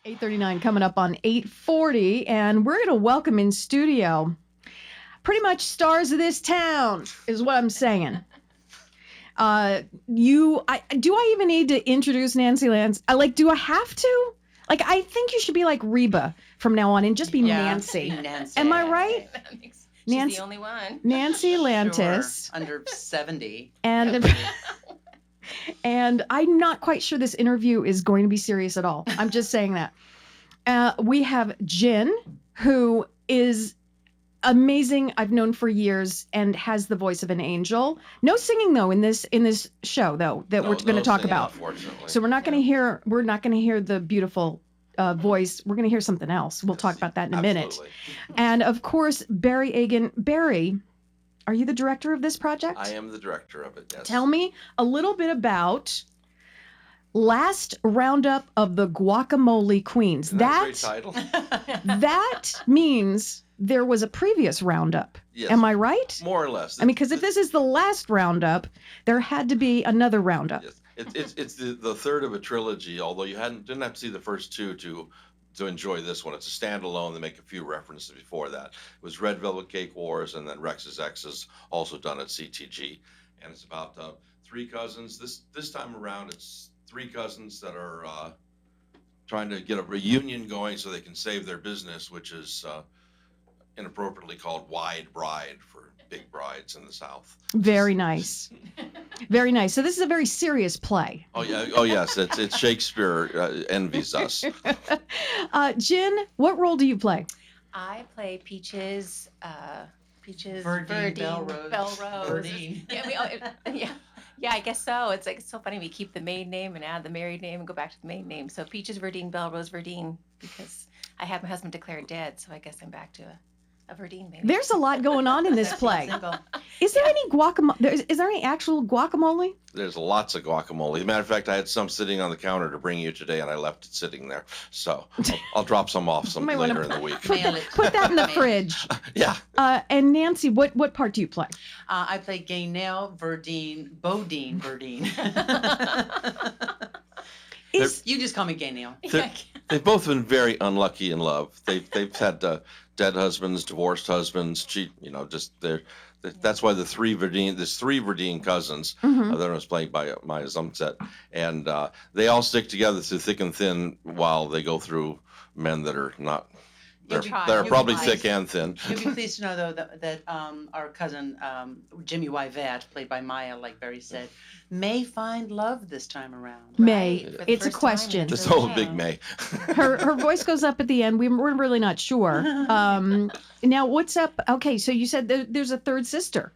8:39 coming up on 8:40, and we're going to welcome in studio pretty much stars of this town is what I'm saying. Do I even need to introduce Nancy Lance? Do I have to? I think you should be like Reba from now on and just be Nancy. Nancy. Am I right? She's Nancy, the only one. Nancy Lantis. Sure. Under 70. And I'm not quite sure this interview is going to be serious at all. I'm just saying that. We have Gein, who is amazing. I've known for years and has the voice of an angel. No singing though in this show though that we're going to talk about. So we're not going to hear the beautiful voice. We're going to hear something else. We'll talk about that in a minute. And of course, Barry Agan. Barry, are you the director of this project? I am the director of it, yes. Tell me a little bit about last roundup of the Guacamole Queens. That's a great title. That means there was a previous roundup. Yes. Am I right? More or less. I mean, because if this is the last roundup, there had to be another roundup. Yes. It's the third of a trilogy, although you didn't have to see the first two to enjoy this one. It's a standalone. They make a few references before that. It was Red Velvet Cake Wars, and then Rex's X is also done at CTG. And it's about three cousins. This time around, it's three cousins that are trying to get a reunion going so they can save their business, which is inappropriately called Wide Bride for big brides in the South. Very nice. Very nice. So this is a very serious play. Oh yeah. Oh yes. It's Shakespeare envies us. Gein, what role do you play? I play Peaches. Verdeen, Belrose. Verdeen. Yeah, I guess so. It's so funny. We keep the maiden name and add the married name and go back to the maiden name. So Peaches, Verdeen, Belrose, Verdeen, because I had my husband declared dead. So I guess I'm back to a Verdeen, maybe. There's a lot going on in this play. Is there any guacamole? Is there any actual guacamole? There's lots of guacamole. As a matter of fact, I had some sitting on the counter to bring you today, and I left it sitting there. So I'll drop some off later in the week. Put that in the fridge. Yeah. And Nancy, what part do you play? I play Gaynelle, Verdeen. You just call me Gaynelle. They've both been very unlucky in love. They've had dead husbands, divorced husbands. That's why there's three Verdeen cousins that was played by Maya Zumset, and they all stick together through thick and thin while they go through men that are not. They're probably thick and thin. You'll be pleased to know, though, that our cousin, Jimmie Wyvette, played by Maya, like Barry said, may find love this time around. May. Right. It's a question. Just hold big May. Her voice goes up at the end. We're really not sure. Now, what's up? Okay, so you said there's a third sister.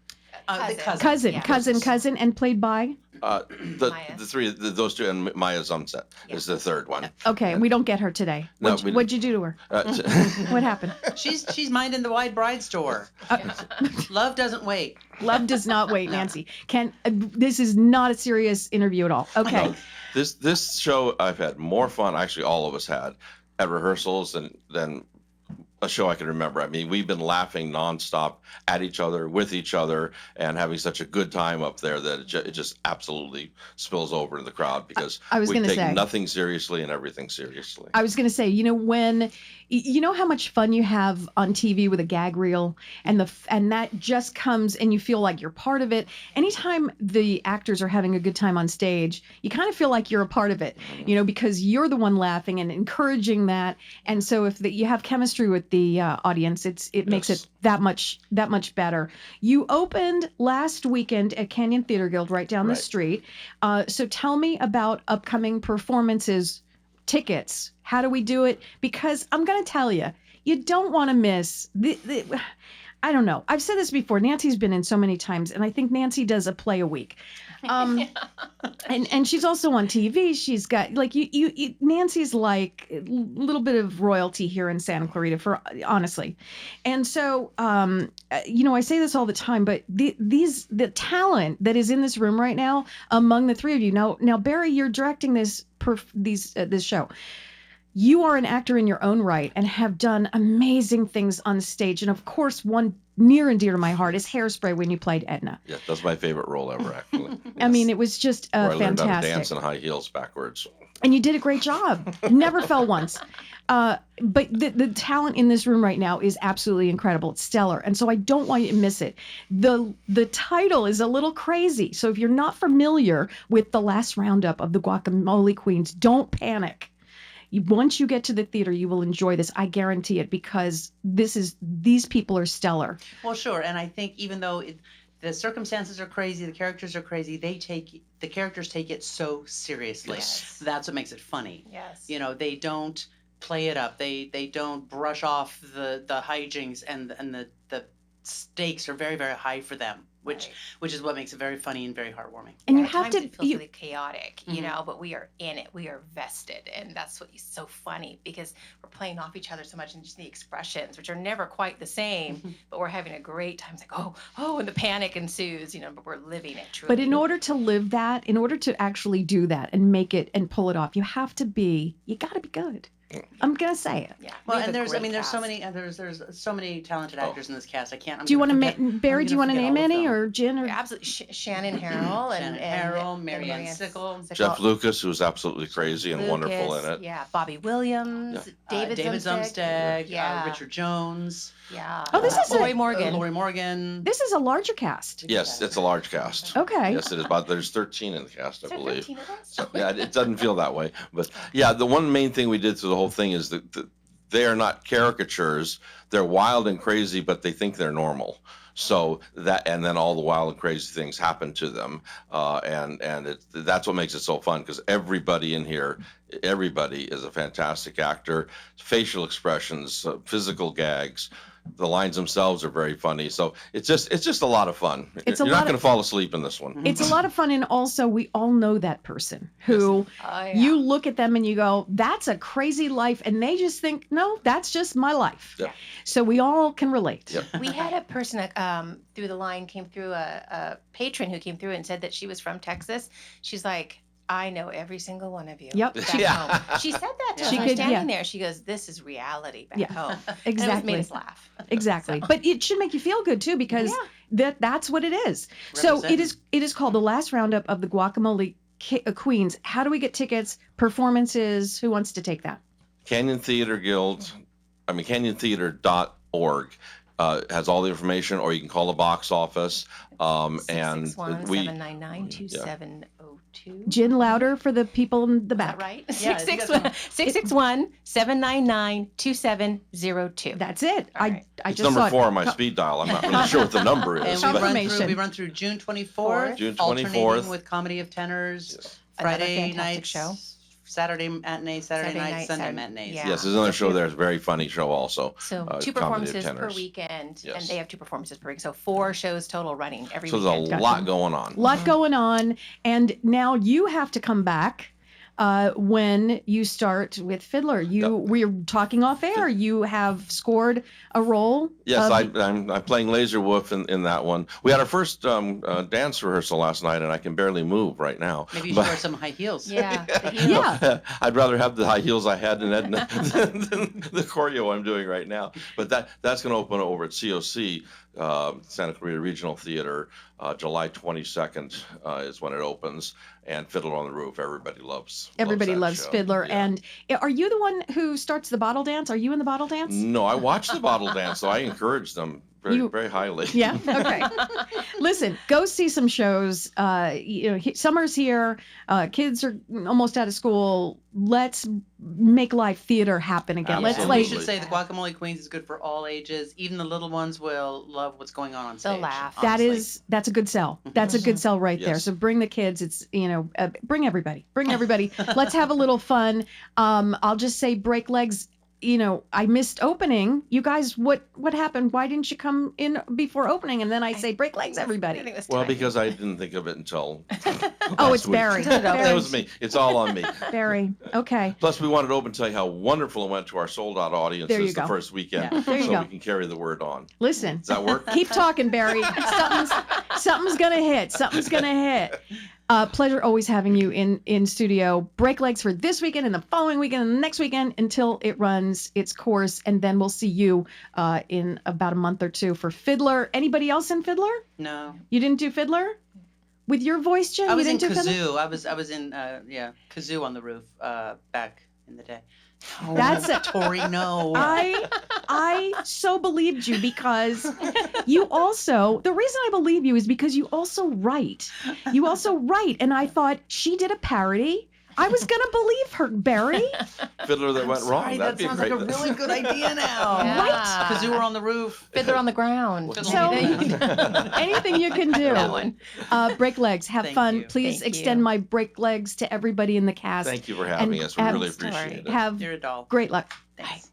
Cousin, and played by? Those two, and Maya Zumset is the third one. Okay, we don't get her today. What'd you do to her? What happened? She's minding the Wide Bride store. Love doesn't wait. Love does not wait, Nancy. This is not a serious interview at all. Okay. No, this show, I've had more fun, actually all of us had, at rehearsals than a show I can remember. I mean, we've been laughing nonstop at each other, with each other, and having such a good time up there that it just absolutely spills over in the crowd because we take nothing seriously and everything seriously. I was going to say, when how much fun you have on TV with a gag reel, and that just comes and you feel like you're part of it. Anytime the actors are having a good time on stage, you kind of feel like you're a part of it, because you're the one laughing and encouraging that. And so if you have chemistry with the audience, it makes it that much better. You opened last weekend at Canyon Theater Guild right down the street. So tell me about upcoming performances, tickets. How do we do it? Because I'm going to tell you, you don't want to miss I don't know. I've said this before. Nancy's been in so many times, and I think Nancy does a play a week. And she's also on TV. She's got Nancy's like a little bit of royalty here in Santa Clarita, honestly. And so, I say this all the time, but the talent that is in this room right now among the three of you. Now, Barry, you're directing this show. You are an actor in your own right and have done amazing things on stage. And of course, one near and dear to my heart is Hairspray when you played Edna. Yeah, that's my favorite role ever, actually. Yes. I mean, it was just fantastic. I learned how to fantastic. dance in high heels backwards. and you did a great job. Never fell once. But the talent in this room right now is absolutely incredible. It's stellar. And so I don't want you to miss it. The title is a little crazy. So if you're not familiar with the last roundup of the Guacamole Queens, don't panic. Once you get to the theater, you will enjoy this. I guarantee it, because these people are stellar. Well, sure. And I think even though the circumstances are crazy, the characters are crazy, the characters take it so seriously. Yes. That's what makes it funny. Yes. You know, they don't play it up. They don't brush off the hijinks, and the stakes are very, very high for them, which is what makes it very funny and very heartwarming. And Yeah, you at have times to it feels you, really chaotic, you know, but we are in it. We are vested, and that's what is so funny, because we're playing off each other so much, and just the expressions, which are never quite the same, but we're having a great time. It's like, oh, and the panic ensues, you know, but we're living it truly. but in order to live that, in order to actually do that and make it and pull it off, you got to be good. I'm gonna say it. Yeah. Well, we have and a there's great so cast. many there's so many talented actors in this cast. I can't. Do you want to to, Barry? Do you want to name any, or Jen, or Absolutely. Shannon Harrell Shannon Harrell, Marianne Sickle, Jeff Lucas, who's absolutely crazy and wonderful in it. Yeah, Bobby Williams, David Zumsteg, yeah. Richard Jones. Yeah. Oh, this is Lori Morgan. Lori Morgan. this is a larger cast? Yes, it's a large cast. Okay. Yes, it is. But there's 13 in the cast, I Is there believe. 13 of us? So, yeah, it doesn't feel that way. But yeah, the one main thing we did through the whole thing is that they are not caricatures. They're wild and crazy, but they think they're normal. So that, and then all the wild and crazy things happen to them, and that's what makes it so fun, because everybody in here, everybody is a fantastic actor. Facial expressions, physical gags. The lines themselves are very funny, so it's just a lot of fun. It's a You're lot not going of- to fall asleep in this one. It's a lot of fun, and also we all know that person who Oh, yeah. you look at them and you go, "That's a crazy life," and they just think, "No, that's just my life." Yep. So we all can relate. Yep. We had a person that through the line came through, a patron who came through and said that she was from Texas. She's like, I know every single one of you. Yep. Back Yeah. home. She said that to Yeah. us. She We were could, standing yeah. there. She goes, "This is reality back Yeah. home." And it Exactly. made us laugh. Exactly. So- But it should make you feel good too, because that's what it is. So it is called the last roundup of the Guacamole Queens. How do we get tickets? Performances? Who wants to take that? Canyon Theater Guild, canyontheater.org has all the information, or you can call the box office. And we, 661-799-2702. Jen, louder for the people in the Is that back. right? Yeah, you got 661-799-2702. That's it. All right. I it's just number saw 4 it. on my speed dial. I'm not really sure what the number And is. we but- run through June 24th, June alternating 24th. with Comedy of Tenors, Yes. Another Friday fantastic nights, show. Saturday matinee, Saturday night, Sunday Saturday- matinees. yeah. Yes, there's another show there. It's a very funny show also. So Comedy 2 of performances per Tenors. weekend, Yes. and they have 2 performances per week. So 4 shows total running every So weekend. there's a Gotcha. lot going on. Lot going on, and now you have to come back when you start with Fiddler. We're talking off air. You have scored a role. Yes, of- I'm playing Laser Wolf in that one. We had our first dance rehearsal last night, and I can barely move right now. Maybe you should But- wear some high heels. Yeah. the heels. Yeah. I'd rather have the high heels I had than the choreo I'm doing right now. But that's going to open over at COC, Santa Clarita Regional Theater, July 22nd is when it opens. And Fiddler on the Roof, everybody loves. Everybody that loves show. Fiddler. Yeah. And are you the one who starts the bottle dance? Are you in the bottle dance? No, I watch the bottle dance, so I encourage them very highly. Yeah. Okay. Listen, go see some shows. Summer's here. Kids are almost out of school. Let's make live theater happen again. Let's Absolutely. We like should say the Guacamole Queens is good for all ages. Even the little ones will love what's going on They'll stage. laugh. honestly. that's a good sell. That's a good sell right there. Yes. So bring the kids. It's bring everybody. Bring everybody. Let's have a little fun. I'll just say break legs. I missed opening. You guys, what happened? Why didn't you come in before opening? And then I say break legs, I everybody. think it was Well, timing. because I didn't think of it until Oh, last it's week. Barry. That was me. It's all on me. Barry. Okay. Plus, we wanted to open to tell you how wonderful it went to our sold-out audiences There you the go. first weekend, Yeah, there you so go. we can carry the word on. Listen. Does that work? Keep talking, Barry. Something's gonna hit. Something's gonna hit. Pleasure always having you in studio. Break legs for this weekend and the following weekend and the next weekend until it runs its course, and then we'll see you in about a month or two for Fiddler. Anybody else in Fiddler? No. You didn't do Fiddler? with your voice, Jen? I was you in didn't do kazoo. I was in kazoo on the roof back in the day. Oh, That's a- Tori. No. I so believed you because you also, the reason I believe you is because you also write. You also write. And I thought she did a parody. I was going to believe her, Barry. Fiddler that went wrong. Sorry, That'd that be a sounds great. like a really good idea now. Yeah. Kazoo were on the roof. Fiddler on the ground. Fiddler So- on the ground. Anything you can do. That one. Break legs. Have Thank fun. you. Please Thank extend you. my break legs to everybody in the cast. Thank you for having And us. We have- really appreciate it. Have You're a doll. great luck. Thanks.